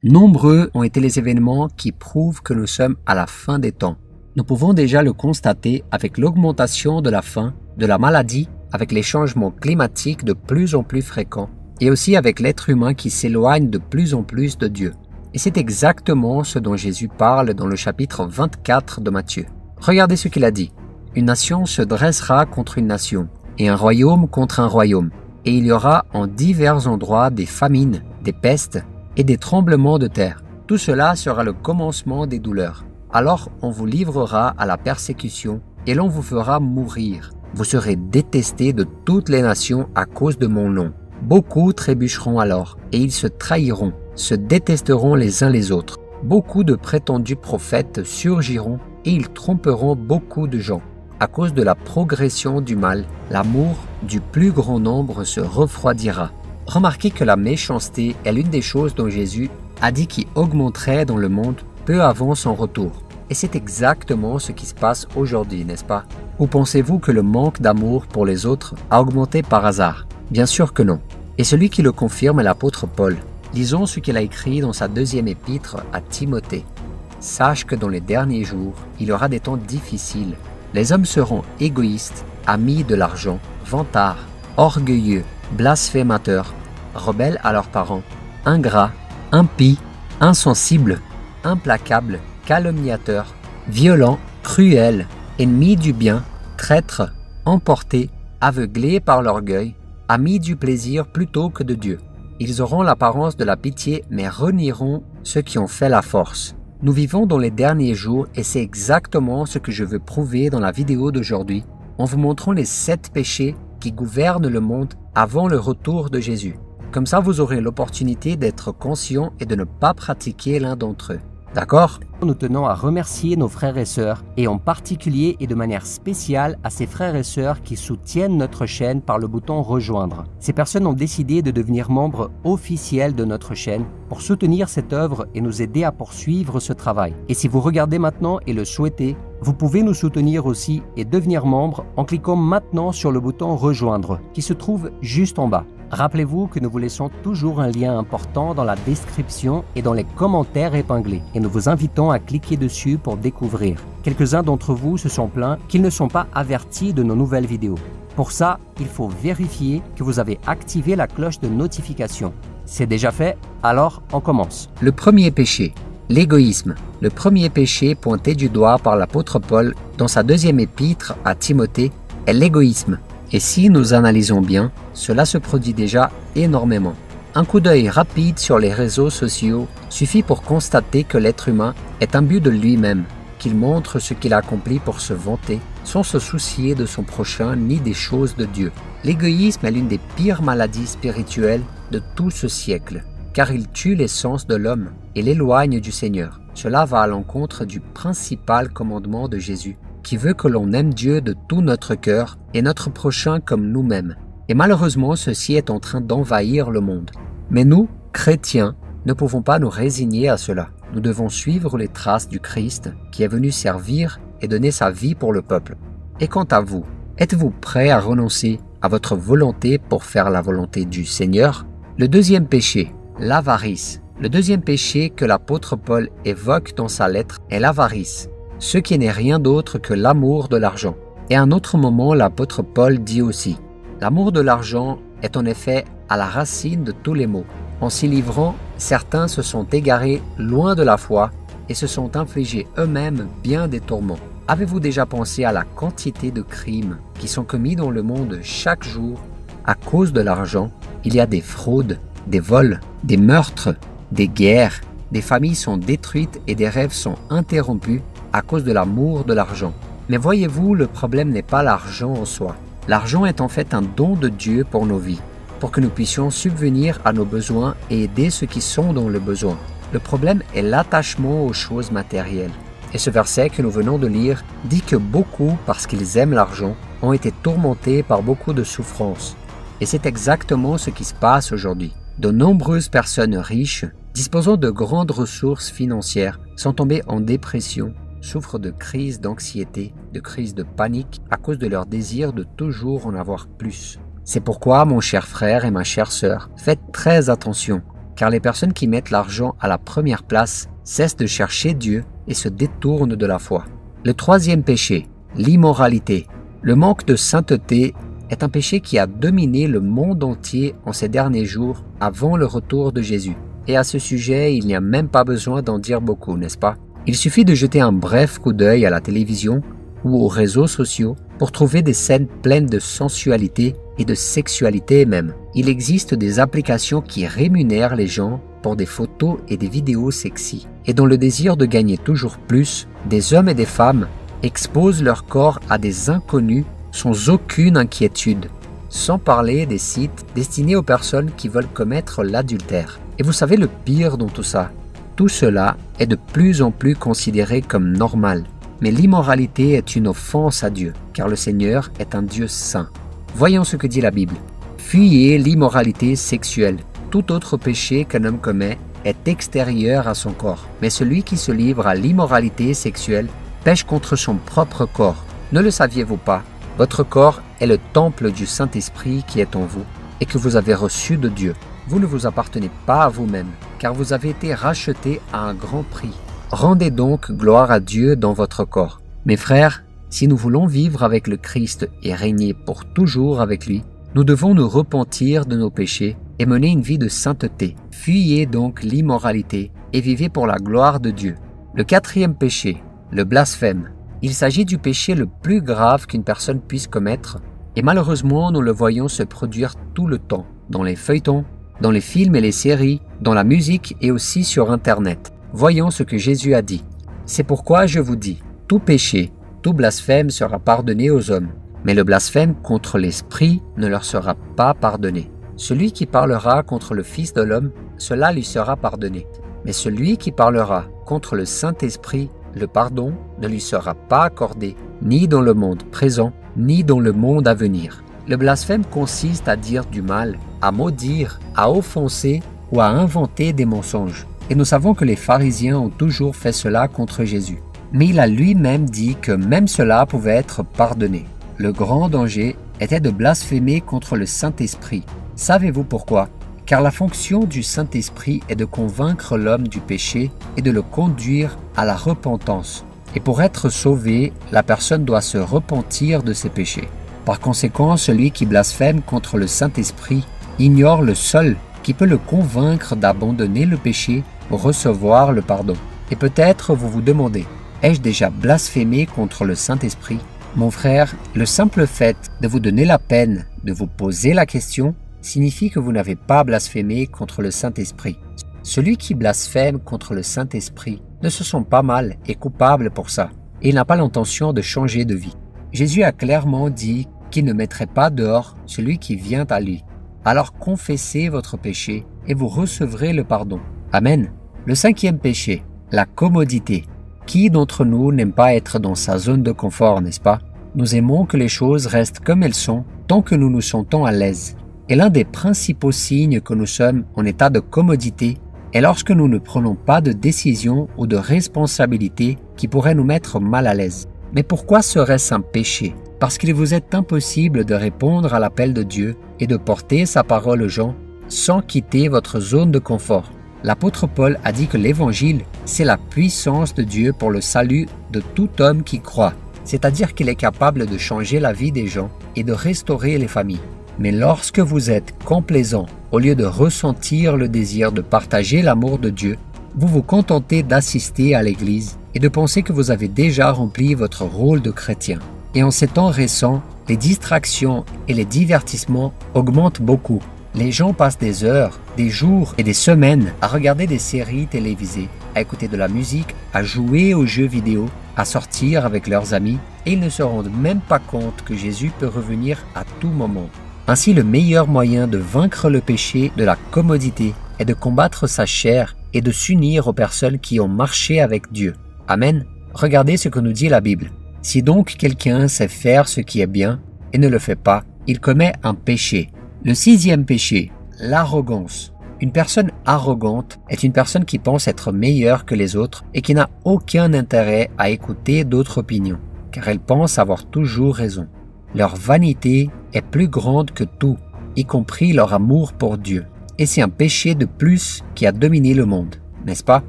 Nombreux ont été les événements qui prouvent que nous sommes à la fin des temps. Nous pouvons déjà le constater avec l'augmentation de la faim, de la maladie, avec les changements climatiques de plus en plus fréquents, et aussi avec l'être humain qui s'éloigne de plus en plus de Dieu. Et c'est exactement ce dont Jésus parle dans le chapitre 24 de Matthieu. Regardez ce qu'il a dit. « Une nation se dressera contre une nation, et un royaume contre un royaume, et il y aura en divers endroits des famines, des pestes et des tremblements de terre. Tout cela sera le commencement des douleurs. Alors on vous livrera à la persécution, et l'on vous fera mourir. Vous serez détestés de toutes les nations à cause de mon nom. Beaucoup trébucheront alors, et ils se trahiront, se détesteront les uns les autres. Beaucoup de prétendus prophètes surgiront, et ils tromperont beaucoup de gens. À cause de la progression du mal, l'amour du plus grand nombre se refroidira. » Remarquez que la méchanceté est l'une des choses dont Jésus a dit qui augmenterait dans le monde peu avant son retour. Et c'est exactement ce qui se passe aujourd'hui, n'est-ce pas? Ou pensez-vous que le manque d'amour pour les autres a augmenté par hasard? Bien sûr que non. Et celui qui le confirme est l'apôtre Paul. Lisons ce qu'il a écrit dans sa deuxième épître à Timothée. « Sache que dans les derniers jours, il y aura des temps difficiles. Les hommes seront égoïstes, amis de l'argent, vantards, orgueilleux, blasphémateurs, rebelles à leurs parents, ingrats, impies, insensibles, implacables, calomniateurs, violents, cruels, ennemis du bien, traîtres, emportés, aveuglés par l'orgueil, amis du plaisir plutôt que de Dieu. Ils auront l'apparence de la pitié, mais renieront ceux qui ont fait la force. Nous vivons dans les derniers jours et c'est exactement ce que je veux prouver dans la vidéo d'aujourd'hui en vous montrant les 7 péchés qui gouvernent le monde avant le retour de Jésus. Comme ça, vous aurez l'opportunité d'être conscient et de ne pas pratiquer l'un d'entre eux. D'accord? Nous tenons à remercier nos frères et sœurs, et en particulier et de manière spéciale à ces frères et sœurs qui soutiennent notre chaîne par le bouton « Rejoindre ». Ces personnes ont décidé de devenir membres officiels de notre chaîne pour soutenir cette œuvre et nous aider à poursuivre ce travail. Et si vous regardez maintenant et le souhaitez, vous pouvez nous soutenir aussi et devenir membre en cliquant maintenant sur le bouton « Rejoindre » qui se trouve juste en bas. Rappelez-vous que nous vous laissons toujours un lien important dans la description et dans les commentaires épinglés et nous vous invitons à cliquer dessus pour découvrir. Quelques-uns d'entre vous se sont plaints qu'ils ne sont pas avertis de nos nouvelles vidéos. Pour ça, il faut vérifier que vous avez activé la cloche de notification. C'est déjà fait, alors on commence. Le premier péché, l'égoïsme. Le premier péché pointé du doigt par l'apôtre Paul dans sa deuxième épître à Timothée est l'égoïsme. Et si nous analysons bien, cela se produit déjà énormément. Un coup d'œil rapide sur les réseaux sociaux suffit pour constater que l'être humain est imbu de lui-même, qu'il montre ce qu'il a accompli pour se vanter, sans se soucier de son prochain ni des choses de Dieu. L'égoïsme est l'une des pires maladies spirituelles de tout ce siècle, car il tue l'essence de l'homme et l'éloigne du Seigneur. Cela va à l'encontre du principal commandement de Jésus, qui veut que l'on aime Dieu de tout notre cœur et notre prochain comme nous-mêmes. Et malheureusement, ceci est en train d'envahir le monde. Mais nous, chrétiens, ne pouvons pas nous résigner à cela. Nous devons suivre les traces du Christ qui est venu servir et donner sa vie pour le peuple. Et quant à vous, êtes-vous prêt à renoncer à votre volonté pour faire la volonté du Seigneur? Le deuxième péché, l'avarice. Le deuxième péché que l'apôtre Paul évoque dans sa lettre est l'avarice, ce qui n'est rien d'autre que l'amour de l'argent. Et à un autre moment, l'apôtre Paul dit aussi « L'amour de l'argent est en effet à la racine de tous les maux. En s'y livrant, certains se sont égarés loin de la foi et se sont infligés eux-mêmes bien des tourments. Avez-vous déjà pensé à la quantité de crimes qui sont commis dans le monde chaque jour à cause de l'argent? Il y a des fraudes, des vols, des meurtres, des guerres, des familles sont détruites et des rêves sont interrompus à cause de l'amour de l'argent. Mais voyez-vous, le problème n'est pas l'argent en soi. L'argent est en fait un don de Dieu pour nos vies, pour que nous puissions subvenir à nos besoins et aider ceux qui sont dans le besoin. Le problème est l'attachement aux choses matérielles. Et ce verset que nous venons de lire dit que beaucoup, parce qu'ils aiment l'argent, ont été tourmentés par beaucoup de souffrances. Et c'est exactement ce qui se passe aujourd'hui. De nombreuses personnes riches, disposant de grandes ressources financières, sont tombées en dépression, souffrent de crises d'anxiété, de crises de panique à cause de leur désir de toujours en avoir plus. C'est pourquoi, mon cher frère et ma chère sœur, faites très attention. car les personnes qui mettent l'argent à la première place cessent de chercher Dieu et se détournent de la foi. Le troisième péché, l'immoralité. Le manque de sainteté est un péché qui a dominé le monde entier en ces derniers jours avant le retour de Jésus. Et à ce sujet, il n'y a même pas besoin d'en dire beaucoup, n'est-ce pas? Il suffit de jeter un bref coup d'œil à la télévision ou aux réseaux sociaux pour trouver des scènes pleines de sensualité et de sexualité même. Il existe des applications qui rémunèrent les gens pour des photos et des vidéos sexy. Et dans le désir de gagner toujours plus, des hommes et des femmes exposent leur corps à des inconnus sans aucune inquiétude, sans parler des sites destinés aux personnes qui veulent commettre l'adultère. Et vous savez le pire dans tout ça? Tout cela est de plus en plus considéré comme normal. Mais l'immoralité est une offense à Dieu, car le Seigneur est un Dieu saint. Voyons ce que dit la Bible. Fuyez l'immoralité sexuelle. Tout autre péché qu'un homme commet est extérieur à son corps. Mais celui qui se livre à l'immoralité sexuelle pêche contre son propre corps. Ne le saviez-vous pas? Votre corps est le temple du Saint-Esprit qui est en vous et que vous avez reçu de Dieu. Vous ne vous appartenez pas à vous-même, car vous avez été racheté à un grand prix. Rendez donc gloire à Dieu dans votre corps. Mes frères, si nous voulons vivre avec le Christ et régner pour toujours avec lui, nous devons nous repentir de nos péchés et mener une vie de sainteté. Fuyez donc l'immoralité et vivez pour la gloire de Dieu. Le quatrième péché, le blasphème. Il s'agit du péché le plus grave qu'une personne puisse commettre et malheureusement nous le voyons se produire tout le temps, dans les feuilletons, dans les films et les séries, dans la musique et aussi sur Internet. Voyons ce que Jésus a dit. C'est pourquoi je vous dis, tout péché, tout blasphème sera pardonné aux hommes, mais le blasphème contre l'Esprit ne leur sera pas pardonné. Celui qui parlera contre le Fils de l'homme, cela lui sera pardonné. Mais celui qui parlera contre le Saint-Esprit, le pardon ne lui sera pas accordé, ni dans le monde présent, ni dans le monde à venir. Le blasphème consiste à dire du mal, à maudire, à offenser ou à inventer des mensonges. Et nous savons que les pharisiens ont toujours fait cela contre Jésus. Mais il a lui-même dit que même cela pouvait être pardonné. Le grand danger était de blasphémer contre le Saint-Esprit. Savez-vous pourquoi? Car la fonction du Saint-Esprit est de convaincre l'homme du péché et de le conduire à la repentance. Et pour être sauvé, la personne doit se repentir de ses péchés. Par conséquent, celui qui blasphème contre le Saint-Esprit ignore le seul qui peut le convaincre d'abandonner le péché pour recevoir le pardon. Et peut-être vous vous demandez, ai-je déjà blasphémé contre le Saint-Esprit? Mon frère, le simple fait de vous donner la peine de vous poser la question signifie que vous n'avez pas blasphémé contre le Saint-Esprit. Celui qui blasphème contre le Saint-Esprit ne se sent pas mal et coupable pour ça, et il n'a pas l'intention de changer de vie. Jésus a clairement dit qu'il ne mettrait pas dehors celui qui vient à lui. Alors confessez votre péché et vous recevrez le pardon. Amen. Le cinquième péché, la commodité. Qui d'entre nous n'aime pas être dans sa zone de confort, n'est-ce pas? Nous aimons que les choses restent comme elles sont tant que nous nous sentons à l'aise. Et l'un des principaux signes que nous sommes en état de commodité est lorsque nous ne prenons pas de décision ou de responsabilité qui pourraient nous mettre mal à l'aise. Mais pourquoi serait-ce un péché? Parce qu'il vous est impossible de répondre à l'appel de Dieu et de porter sa parole aux gens sans quitter votre zone de confort. L'apôtre Paul a dit que l'évangile, c'est la puissance de Dieu pour le salut de tout homme qui croit. C'est-à-dire qu'il est capable de changer la vie des gens et de restaurer les familles. Mais lorsque vous êtes complaisant, au lieu de ressentir le désir de partager l'amour de Dieu, vous vous contentez d'assister à l'église et de penser que vous avez déjà rempli votre rôle de chrétien. Et en ces temps récents, les distractions et les divertissements augmentent beaucoup. Les gens passent des heures, des jours et des semaines à regarder des séries télévisées, à écouter de la musique, à jouer aux jeux vidéo, à sortir avec leurs amis, et ils ne se rendent même pas compte que Jésus peut revenir à tout moment. Ainsi, le meilleur moyen de vaincre le péché de la commodité est de combattre sa chair et de s'unir aux personnes qui ont marché avec Dieu. Amen. Regardez ce que nous dit la Bible. Si donc quelqu'un sait faire ce qui est bien et ne le fait pas, il commet un péché. Le sixième péché, l'arrogance. Une personne arrogante est une personne qui pense être meilleure que les autres et qui n'a aucun intérêt à écouter d'autres opinions, car elle pense avoir toujours raison. Leur vanité est plus grande que tout, y compris leur amour pour Dieu. et c'est un péché de plus qui a dominé le monde, n'est-ce pas?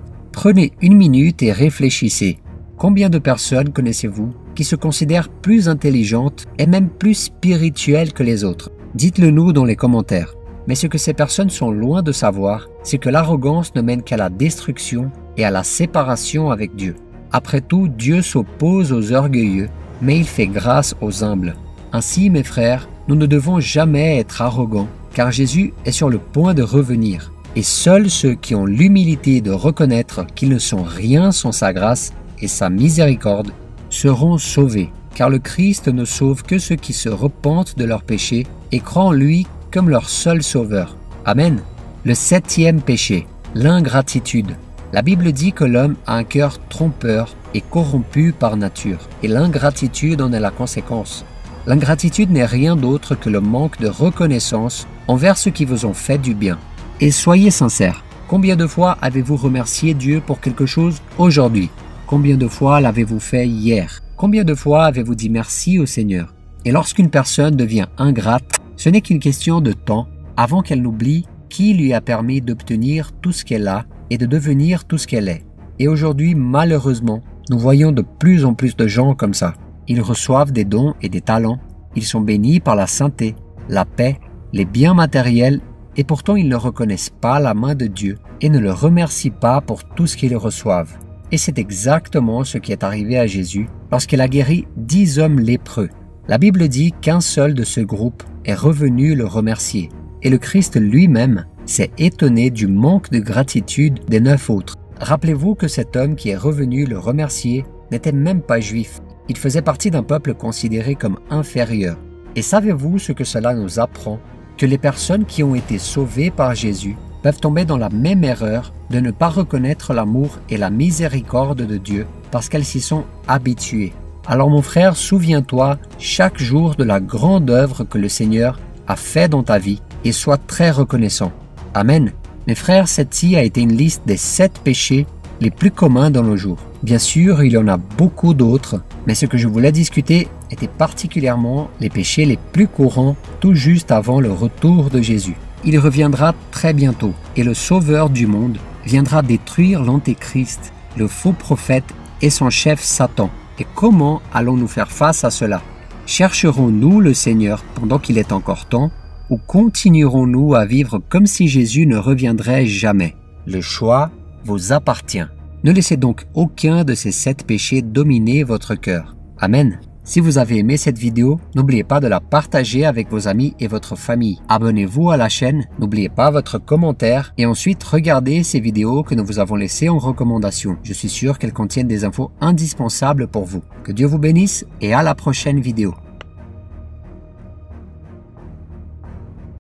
Prenez une minute et réfléchissez. Combien de personnes connaissez-vous qui se considèrent plus intelligentes et même plus spirituelles que les autres? Dites-le nous dans les commentaires. Mais ce que ces personnes sont loin de savoir, c'est que l'arrogance ne mène qu'à la destruction et à la séparation avec Dieu. Après tout, Dieu s'oppose aux orgueilleux, mais il fait grâce aux humbles. Ainsi, mes frères, nous ne devons jamais être arrogants, car Jésus est sur le point de revenir. Et seuls ceux qui ont l'humilité de reconnaître qu'ils ne sont rien sans sa grâce et sa miséricorde seront sauvés, car le Christ ne sauve que ceux qui se repentent de leurs péchés et croient en lui comme leur seul sauveur. Amen. Le 7e péché, l'ingratitude. La Bible dit que l'homme a un cœur trompeur et corrompu par nature, et l'ingratitude en est la conséquence. L'ingratitude n'est rien d'autre que le manque de reconnaissance envers ceux qui vous ont fait du bien. Et soyez sincères, combien de fois avez-vous remercié Dieu pour quelque chose aujourd'hui? Combien de fois l'avez-vous fait hier? Combien de fois avez-vous dit merci au Seigneur? Et lorsqu'une personne devient ingrate, ce n'est qu'une question de temps avant qu'elle n'oublie qui lui a permis d'obtenir tout ce qu'elle a et de devenir tout ce qu'elle est. Et aujourd'hui, malheureusement, nous voyons de plus en plus de gens comme ça. Ils reçoivent des dons et des talents, ils sont bénis par la sainteté, la paix, les biens matériels, et pourtant ils ne reconnaissent pas la main de Dieu et ne le remercient pas pour tout ce qu'ils reçoivent. Et c'est exactement ce qui est arrivé à Jésus lorsqu'il a guéri 10 hommes lépreux. La Bible dit qu'un seul de ce groupe est revenu le remercier. Et le Christ lui-même s'est étonné du manque de gratitude des 9 autres. Rappelez-vous que cet homme qui est revenu le remercier n'était même pas juif. Il faisait partie d'un peuple considéré comme inférieur. Et savez-vous ce que cela nous apprend? Que les personnes qui ont été sauvées par Jésus peuvent tomber dans la même erreur de ne pas reconnaître l'amour et la miséricorde de Dieu parce qu'elles s'y sont habituées. Alors mon frère, souviens-toi chaque jour de la grande œuvre que le Seigneur a fait dans ta vie et sois très reconnaissant. Amen. Mes frères, celle-ci a été une liste des 7 péchés les plus communs dans nos jours. Bien sûr, il y en a beaucoup d'autres, mais ce que je voulais discuter était particulièrement les péchés les plus courants tout juste avant le retour de Jésus. Il reviendra très bientôt et le Sauveur du monde viendra détruire l'Antéchrist, le faux prophète et son chef Satan. Et comment allons-nous faire face à cela? Chercherons-nous le Seigneur pendant qu'il est encore temps ou continuerons-nous à vivre comme si Jésus ne reviendrait jamais? Le choix vous appartient. Ne laissez donc aucun de ces 7 péchés dominer votre cœur. Amen. Si vous avez aimé cette vidéo, n'oubliez pas de la partager avec vos amis et votre famille. Abonnez-vous à la chaîne, n'oubliez pas votre commentaire et ensuite regardez ces vidéos que nous vous avons laissées en recommandation. Je suis sûr qu'elles contiennent des infos indispensables pour vous. Que Dieu vous bénisse et à la prochaine vidéo.